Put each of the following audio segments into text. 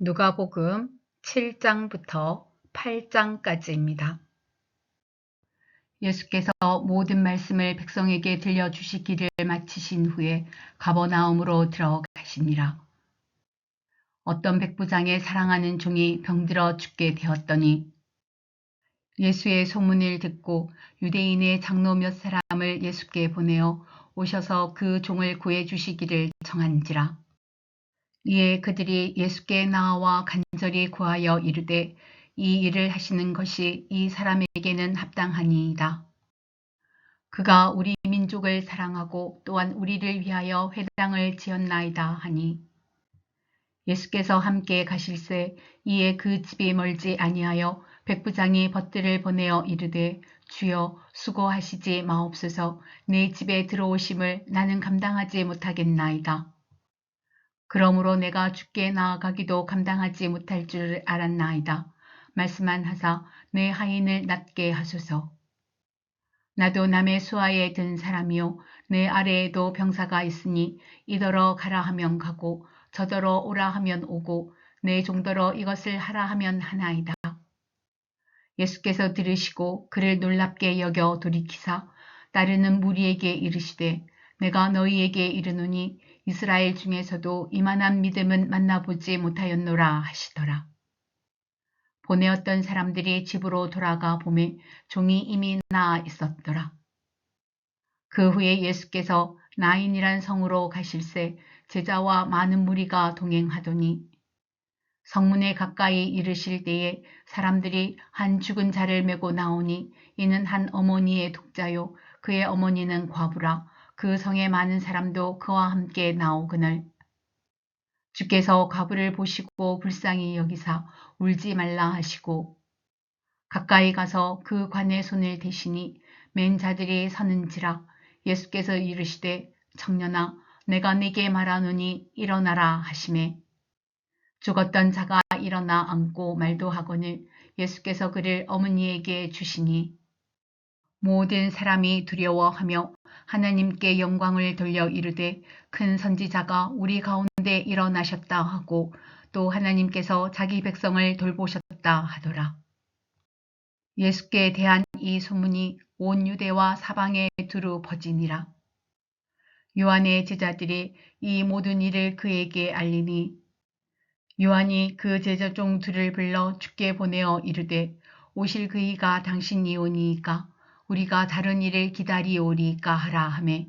누가복음 7장부터 8장까지입니다. 예수께서 모든 말씀을 백성에게 들려주시기를 마치신 후에 가버나움으로 들어가시니라. 어떤 백부장의 사랑하는 종이 병들어 죽게 되었더니 예수의 소문을 듣고 유대인의 장로 몇 사람을 예수께 보내어 오셔서 그 종을 구해주시기를 청한지라. 이에 그들이 예수께 나와 간절히 구하여 이르되 이 일을 하시는 것이 이 사람에게는 합당하니이다. 그가 우리 민족을 사랑하고 또한 우리를 위하여 회당을 지었나이다 하니 예수께서 함께 가실새 이에 그 집이 멀지 아니하여 백부장이 벗들을 보내어 이르되 주여 수고하시지 마옵소서. 내 집에 들어오심을 나는 감당하지 못하겠나이다. 그러므로 내가 주께 나아가기도 감당하지 못할 줄 알았나이다. 말씀만 하사 내 하인을 낫게 하소서. 나도 남의 수하에 든 사람이요 내 아래에도 병사가 있으니 이더러 가라 하면 가고 저더러 오라 하면 오고 내 종더러 이것을 하라 하면 하나이다. 예수께서 들으시고 그를 놀랍게 여겨 돌이키사 따르는 무리에게 이르시되 내가 너희에게 이르노니 이스라엘 중에서도 이만한 믿음은 만나보지 못하였노라 하시더라. 보내었던 사람들이 집으로 돌아가 보매 종이 이미 나아 있었더라. 그 후에 예수께서 나인이란 성으로 가실새 제자와 많은 무리가 동행하더니 성문에 가까이 이르실 때에 사람들이 한 죽은 자를 메고 나오니 이는 한 어머니의 독자요 그의 어머니는 과부라. 그 성에 많은 사람도 그와 함께 나오거늘 주께서 과부를 보시고 불쌍히 여기사 울지 말라 하시고 가까이 가서 그 관에 손을 대시니 맨 자들이 서는지라. 예수께서 이르시되 청년아 내가 네게 말하노니 일어나라 하시매 죽었던 자가 일어나 앉고 말도 하거늘 예수께서 그를 어머니에게 주시니 모든 사람이 두려워하며 하나님께 영광을 돌려 이르되 큰 선지자가 우리 가운데 일어나셨다 하고 또 하나님께서 자기 백성을 돌보셨다 하더라. 예수께 대한 이 소문이 온 유대와 사방에 두루 퍼지니라. 요한의 제자들이 이 모든 일을 그에게 알리니 요한이 그 제자 중 둘을 불러 주께 보내어 이르되 오실 그이가 당신이오니이까 우리가 다른 일을 기다리오리이까 하라 하매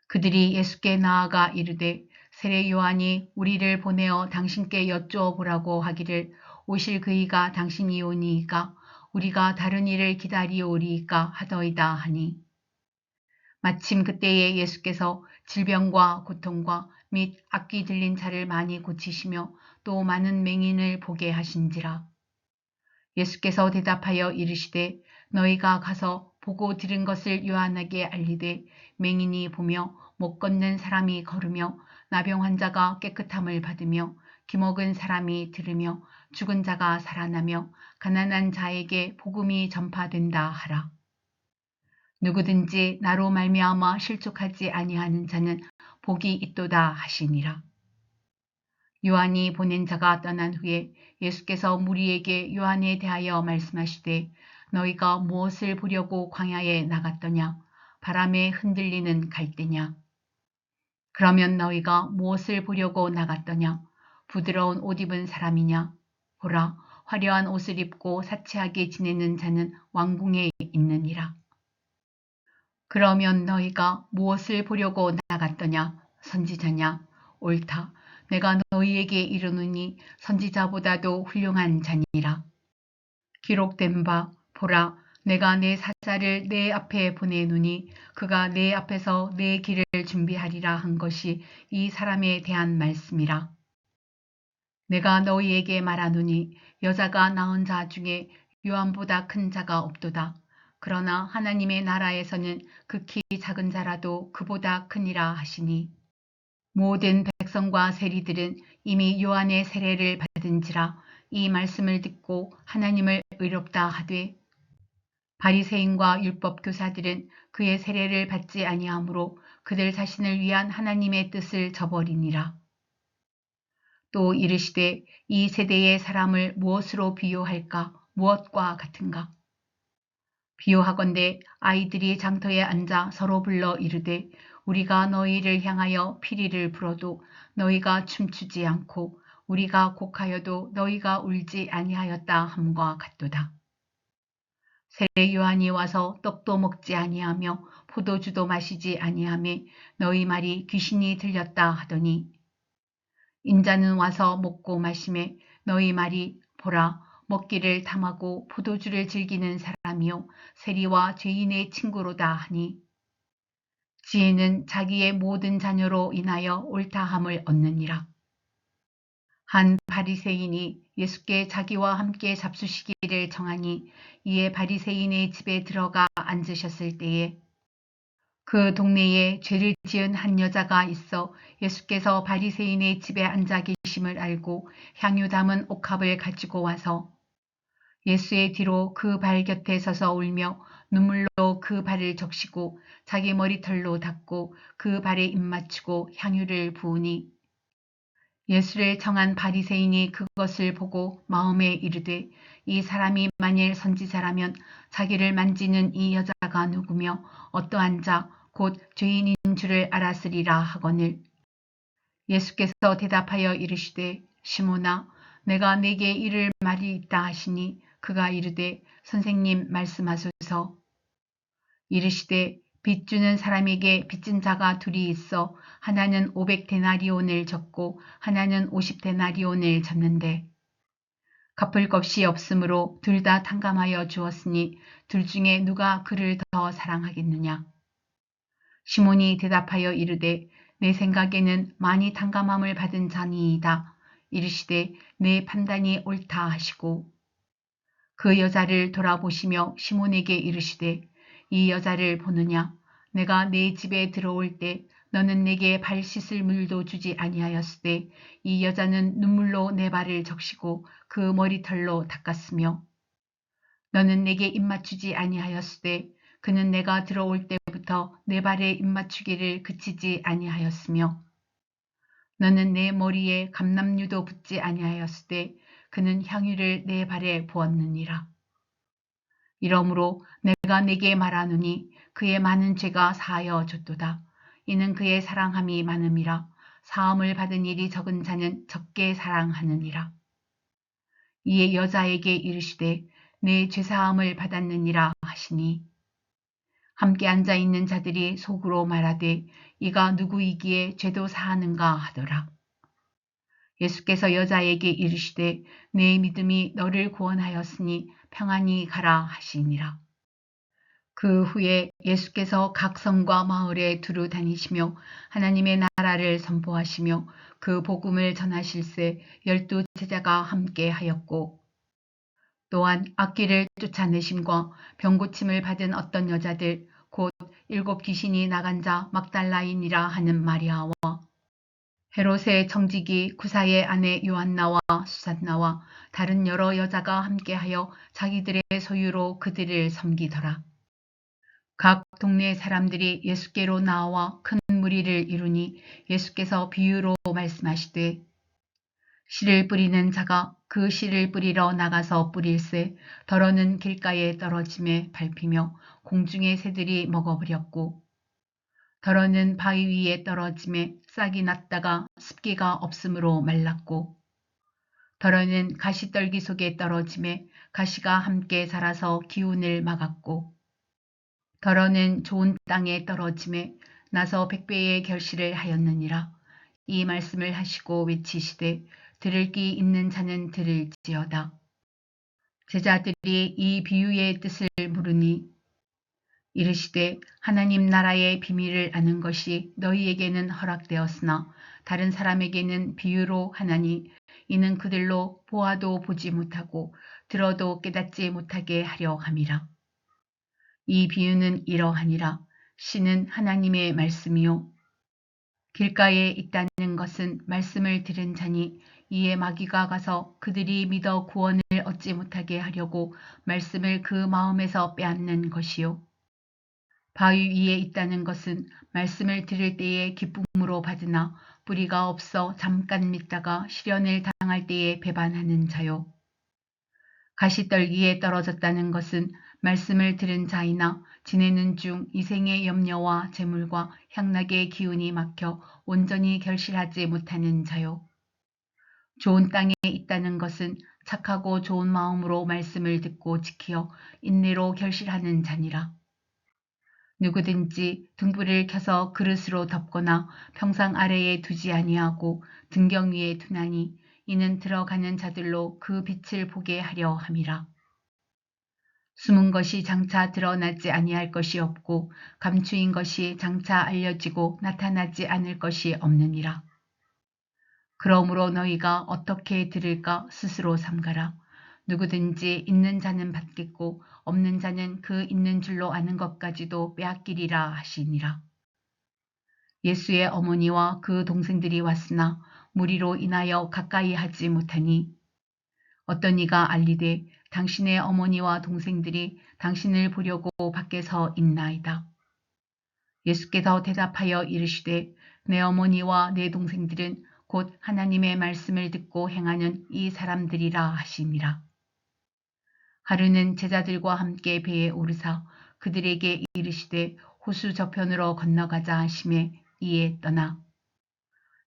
그들이 예수께 나아가 이르되 세례 요한이 우리를 보내어 당신께 여쭈어 보라고 하기를 오실 그이가 당신이오니이까 우리가 다른 일을 기다리오리이까 하더이다 하니 마침 그때에 예수께서 질병과 고통과 및 악귀 들린 자를 많이 고치시며 또 많은 맹인을 보게 하신지라. 예수께서 대답하여 이르시되 너희가 가서 보고 들은 것을 요한에게 알리되 맹인이 보며 못 걷는 사람이 걸으며 나병 환자가 깨끗함을 받으며 기먹은 사람이 들으며 죽은 자가 살아나며 가난한 자에게 복음이 전파된다 하라. 누구든지 나로 말미암아 실족하지 아니하는 자는 복이 있도다 하시니라. 요한이 보낸 자가 떠난 후에 예수께서 무리에게 요한에 대하여 말씀하시되 너희가 무엇을 보려고 광야에 나갔더냐? 바람에 흔들리는 갈대냐? 그러면 너희가 무엇을 보려고 나갔더냐? 부드러운 옷 입은 사람이냐? 보라, 화려한 옷을 입고 사치하게 지내는 자는 왕궁에 있느니라. 그러면 너희가 무엇을 보려고 나갔더냐? 선지자냐? 옳다. 내가 너희에게 이르노니 선지자보다도 훌륭한 자니라. 기록된 바 보라 내가 내 사자를 내 앞에 보내노니 그가 내 앞에서 내 길을 준비하리라 한 것이 이 사람에 대한 말씀이라. 내가 너희에게 말하노니 여자가 낳은 자 중에 요한보다 큰 자가 없도다. 그러나 하나님의 나라에서는 극히 작은 자라도 그보다 크니라 하시니 모든 백성과 세리들은 이미 요한의 세례를 받은지라. 이 말씀을 듣고 하나님을 의롭다 하되 바리새인과 율법 교사들은 그의 세례를 받지 아니하므로 그들 자신을 위한 하나님의 뜻을 저버리니라. 또 이르시되 이 세대의 사람을 무엇으로 비유할까? 무엇과 같은가? 비유하건대 아이들이 장터에 앉아 서로 불러 이르되 우리가 너희를 향하여 피리를 불어도 너희가 춤추지 않고 우리가 곡하여도 너희가 울지 아니하였다 함과 같도다. 세례 요한이 와서 떡도 먹지 아니하며 포도주도 마시지 아니하매 너희 말이 귀신이 들렸다 하더니 인자는 와서 먹고 마시매 너희 말이 보라 먹기를 탐하고 포도주를 즐기는 사람이요 세리와 죄인의 친구로다 하니 지혜는 자기의 모든 자녀로 인하여 옳다함을 얻느니라. 한 바리새인이 예수께 자기와 함께 잡수시기를 청하니 이에 바리새인의 집에 들어가 앉으셨을 때에 그 동네에 죄를 지은 한 여자가 있어 예수께서 바리새인의 집에 앉아 계심을 알고 향유 담은 옥합을 가지고 와서 예수의 뒤로 그 발 곁에 서서 울며 눈물로 그 발을 적시고 자기 머리털로 닦고 그 발에 입 맞추고 향유를 부으니 예수를 청한 바리새인이 그것을 보고 마음에 이르되 이 사람이 만일 선지자라면 자기를 만지는 이 여자가 누구며 어떠한 자 곧 죄인인 줄을 알았으리라 하거늘 예수께서 대답하여 이르시되 시몬아 내가 네게 이를 말이 있다 하시니 그가 이르되 선생님 말씀하소서. 이르시되 빚 주는 사람에게 빚진 자가 둘이 있어 하나는 500데나리온을 졌고 하나는 50데나리온을 졌는데 갚을 것이 없으므로 둘 다 탕감하여 주었으니 둘 중에 누가 그를 더 사랑하겠느냐. 시몬이 대답하여 이르되 내 생각에는 많이 탕감함을 받은 자니이다. 이르시되 내 판단이 옳다 하시고 그 여자를 돌아보시며 시몬에게 이르시되 이 여자를 보느냐 내가 네 집에 들어올 때 너는 내게 발 씻을 물도 주지 아니하였으되 이 여자는 눈물로 내 발을 적시고 그 머리털로 닦았으며 너는 내게 입 맞추지 아니하였으되 그는 내가 들어올 때부터 내 발에 입 맞추기를 그치지 아니하였으며 너는 내 머리에 감람유도 붓지 아니하였으되 그는 향유를 내 발에 부었느니라. 이러므로 내가 네게 말하노니 그의 많은 죄가 사하여 졌도다. 이는 그의 사랑함이 많음이라. 사함을 받은 일이 적은 자는 적게 사랑하느니라. 이에 여자에게 이르시되 내 죄사함을 받았느니라 하시니 함께 앉아있는 자들이 속으로 말하되 이가 누구이기에 죄도 사하는가 하더라. 예수께서 여자에게 이르시되 내 믿음이 너를 구원하였으니 평안히 가라 하시니라. 그 후에 예수께서 각 성과 마을에 두루 다니시며 하나님의 나라를 선포하시며 그 복음을 전하실세 12 제자가 함께 하였고 또한 악귀를 쫓아내심과 병고침을 받은 어떤 여자들 곧 7 귀신이 나간 자 막달라인이라 하는 마리아와 헤롯의 청지기 구사의 아내 요한나와 수산나와 다른 여러 여자가 함께하여 자기들의 소유로 그들을 섬기더라. 각 동네 사람들이 예수께로 나와 큰 무리를 이루니 예수께서 비유로 말씀하시되 씨를 뿌리는 자가 그 씨를 뿌리러 나가서 뿌릴새 더러는 길가에 떨어짐에 밟히며 공중의 새들이 먹어버렸고 더러는 바위 위에 떨어짐에 싹이 났다가 습기가 없으므로 말랐고 더러는 가시떨기 속에 떨어짐에 가시가 함께 자라서 기운을 막았고 더러는 좋은 땅에 떨어짐에 나서 100배의 결실을 하였느니라. 이 말씀을 하시고 외치시되 들을 귀 있는 자는 들을지어다. 제자들이 이 비유의 뜻을 물으니 이르시되 하나님 나라의 비밀을 아는 것이 너희에게는 허락되었으나 다른 사람에게는 비유로 하나니 이는 그들로 보아도 보지 못하고 들어도 깨닫지 못하게 하려 함이라. 이 비유는 이러하니라. 씨는 하나님의 말씀이요 길가에 있다는 것은 말씀을 들은 자니 이에 마귀가 가서 그들이 믿어 구원을 얻지 못하게 하려고 말씀을 그 마음에서 빼앗는 것이요 바위 위에 있다는 것은 말씀을 들을 때에 기쁨으로 받으나 뿌리가 없어 잠깐 믿다가 시련을 당할 때에 배반하는 자요. 가시떨기에 떨어졌다는 것은 말씀을 들은 자이나 지내는 중 이생의 염려와 재물과 향락의 기운이 막혀 온전히 결실하지 못하는 자요. 좋은 땅에 있다는 것은 착하고 좋은 마음으로 말씀을 듣고 지키어 인내로 결실하는 자니라. 누구든지 등불을 켜서 그릇으로 덮거나 평상 아래에 두지 아니하고 등경 위에 두나니 이는 들어가는 자들로 그 빛을 보게 하려 함이라. 숨은 것이 장차 드러나지 아니할 것이 없고 감추인 것이 장차 알려지고 나타나지 않을 것이 없느니라. 그러므로 너희가 어떻게 들을까 스스로 삼가라. 누구든지 있는 자는 받겠고 없는 자는 그 있는 줄로 아는 것까지도 빼앗기리라 하시니라. 예수의 어머니와 그 동생들이 왔으나 무리로 인하여 가까이 하지 못하니 어떤 이가 알리되 당신의 어머니와 동생들이 당신을 보려고 밖에서 있나이다. 예수께서 대답하여 이르시되 내 어머니와 내 동생들은 곧 하나님의 말씀을 듣고 행하는 이 사람들이라 하시니라. 하루는 제자들과 함께 배에 오르사 그들에게 이르시되 호수 저편으로 건너가자 하시매 이에 떠나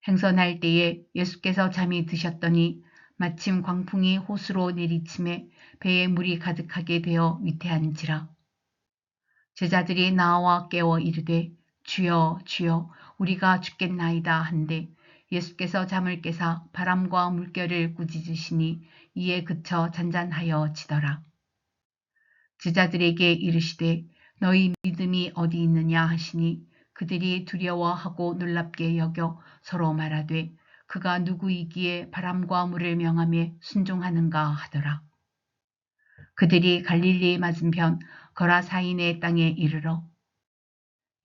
행선할 때에 예수께서 잠이 드셨더니 마침 광풍이 호수로 내리침에 배에 물이 가득하게 되어 위태한지라. 제자들이 나와 깨워 이르되 주여 주여 우리가 죽겠나이다 한데 예수께서 잠을 깨사 바람과 물결을 꾸짖으시니 이에 그쳐 잔잔하여 지더라. 제자들에게 이르시되 너희 믿음이 어디 있느냐 하시니 그들이 두려워하고 놀랍게 여겨 서로 말하되 그가 누구이기에 바람과 물을 명하며 순종하는가 하더라. 그들이 갈릴리 맞은편 거라사인의 땅에 이르러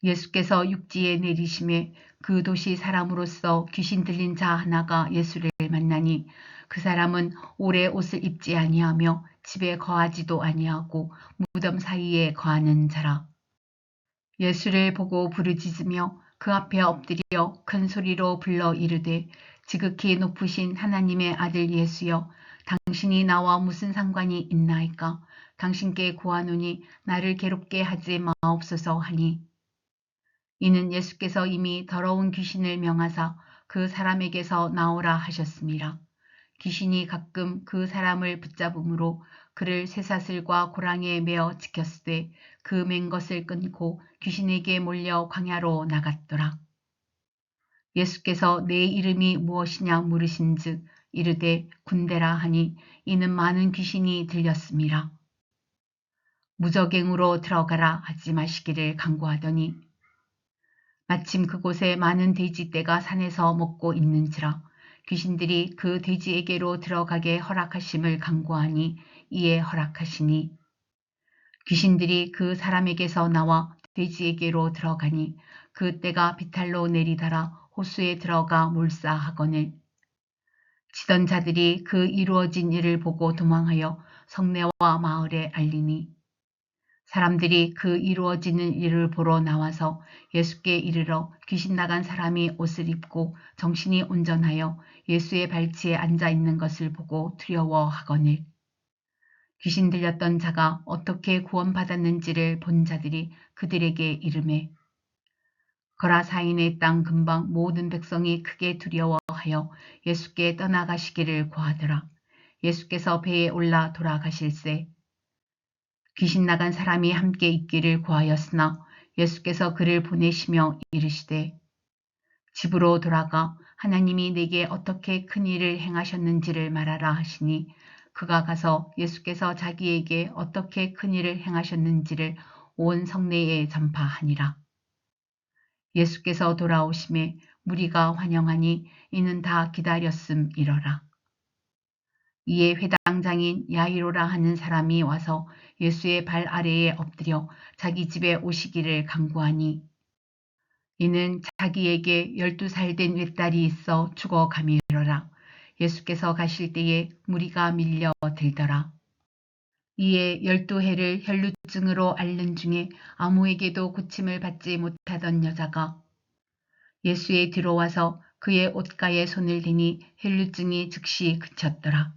예수께서 육지에 내리심에 그 도시 사람으로서 귀신 들린 자 하나가 예수를 만나니 그 사람은 오래 옷을 입지 아니하며 집에 거하지도 아니하고 무덤 사이에 거하는 자라. 예수를 보고 부르짖으며 그 앞에 엎드려 큰 소리로 불러 이르되 지극히 높으신 하나님의 아들 예수여 당신이 나와 무슨 상관이 있나이까. 당신께 구하노니 나를 괴롭게 하지 마옵소서 하니 이는 예수께서 이미 더러운 귀신을 명하사 그 사람에게서 나오라 하셨습니다. 귀신이 가끔 그 사람을 붙잡음으로 그를 쇠사슬과 고랑에 매어 지켰으되 그 맨 것을 끊고 귀신에게 몰려 광야로 나갔더라. 예수께서 내 이름이 무엇이냐 물으신즉 이르되 군대라 하니 이는 많은 귀신이 들렸음이라. 무저갱으로 들어가라 하지 마시기를 간구하더니 마침 그곳에 많은 돼지떼가 산에서 먹고 있는지라 귀신들이 그 돼지에게로 들어가게 허락하심을 간구하니 이에 허락하시니 귀신들이 그 사람에게서 나와 돼지에게로 들어가니 그 떼가 비탈로 내리달아 호수에 들어가 몰사하거늘 치던 자들이 그 이루어진 일을 보고 도망하여 성내와 마을에 알리니 사람들이 그 이루어지는 일을 보러 나와서 예수께 이르러 귀신 나간 사람이 옷을 입고 정신이 온전하여 예수의 발치에 앉아 있는 것을 보고 두려워하거늘 귀신 들렸던 자가 어떻게 구원받았는지를 본 자들이 그들에게 이르매 거라사인의 땅 근방 모든 백성이 크게 두려워하여 예수께 떠나가시기를 구하더라. 예수께서 배에 올라 돌아가실새 귀신 나간 사람이 함께 있기를 구하였으나 예수께서 그를 보내시며 이르시되 집으로 돌아가 하나님이 내게 어떻게 큰 일을 행하셨는지를 말하라 하시니 그가 가서 예수께서 자기에게 어떻게 큰 일을 행하셨는지를 온 성내에 전파하니라. 예수께서 돌아오심에 무리가 환영하니 이는 다 기다렸음이러라. 이에 회당장인 야이로라 하는 사람이 와서 예수의 발 아래에 엎드려 자기 집에 오시기를 간구하니 이는 자기에게 12살 된 외딸이 있어 죽어가미러라. 예수께서 가실 때에 무리가 밀려 들더라. 이에 12해를 혈루증으로 앓는 중에 아무에게도 고침을 받지 못하던 여자가 예수의 뒤로 와서 그의 옷가에 손을 대니 혈류증이 즉시 그쳤더라.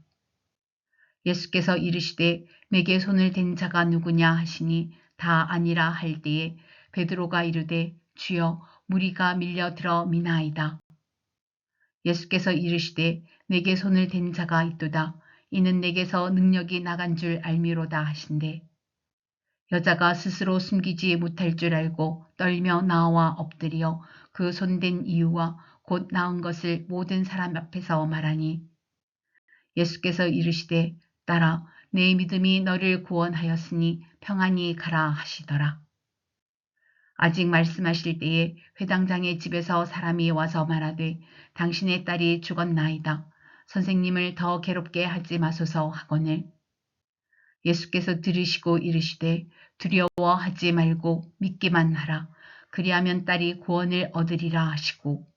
예수께서 이르시되 내게 손을 댄 자가 누구냐 하시니 다 아니라 할 때에 베드로가 이르되 주여 무리가 밀려들어 미나이다. 예수께서 이르시되 내게 손을 댄 자가 있도다. 이는 내게서 능력이 나간 줄 알미로다 하신대. 여자가 스스로 숨기지 못할 줄 알고 떨며 나와 엎드려 그 손댄 이유와 곧 나은 것을 모든 사람 앞에서 말하니 예수께서 이르시되 딸아 내 믿음이 너를 구원하였으니 평안히 가라 하시더라. 아직 말씀하실 때에 회당장의 집에서 사람이 와서 말하되 당신의 딸이 죽었나이다. 선생님을 더 괴롭게 하지 마소서 하거늘 예수께서 들으시고 이르시되 두려워하지 말고 믿기만 하라. 그리하면 딸이 구원을 얻으리라 하시고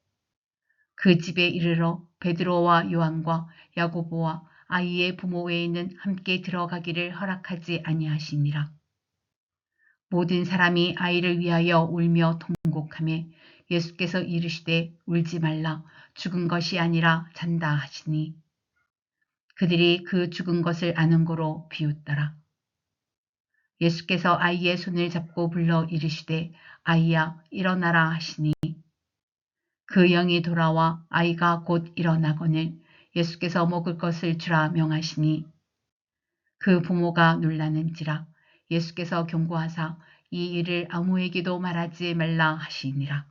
그 집에 이르러 베드로와 요한과 야고보와 아이의 부모 외에는 함께 들어가기를 허락하지 아니하시니라. 모든 사람이 아이를 위하여 울며 통곡하며 예수께서 이르시되 울지 말라 죽은 것이 아니라 잔다 하시니 그들이 그 죽은 것을 아는 고로 비웃더라. 예수께서 아이의 손을 잡고 불러 이르시되 아이야 일어나라 하시니 그 영이 돌아와 아이가 곧 일어나거늘 예수께서 먹을 것을 주라 명하시니 그 부모가 놀라는지라. 예수께서 경고하사 이 일을 아무에게도 말하지 말라 하시니라.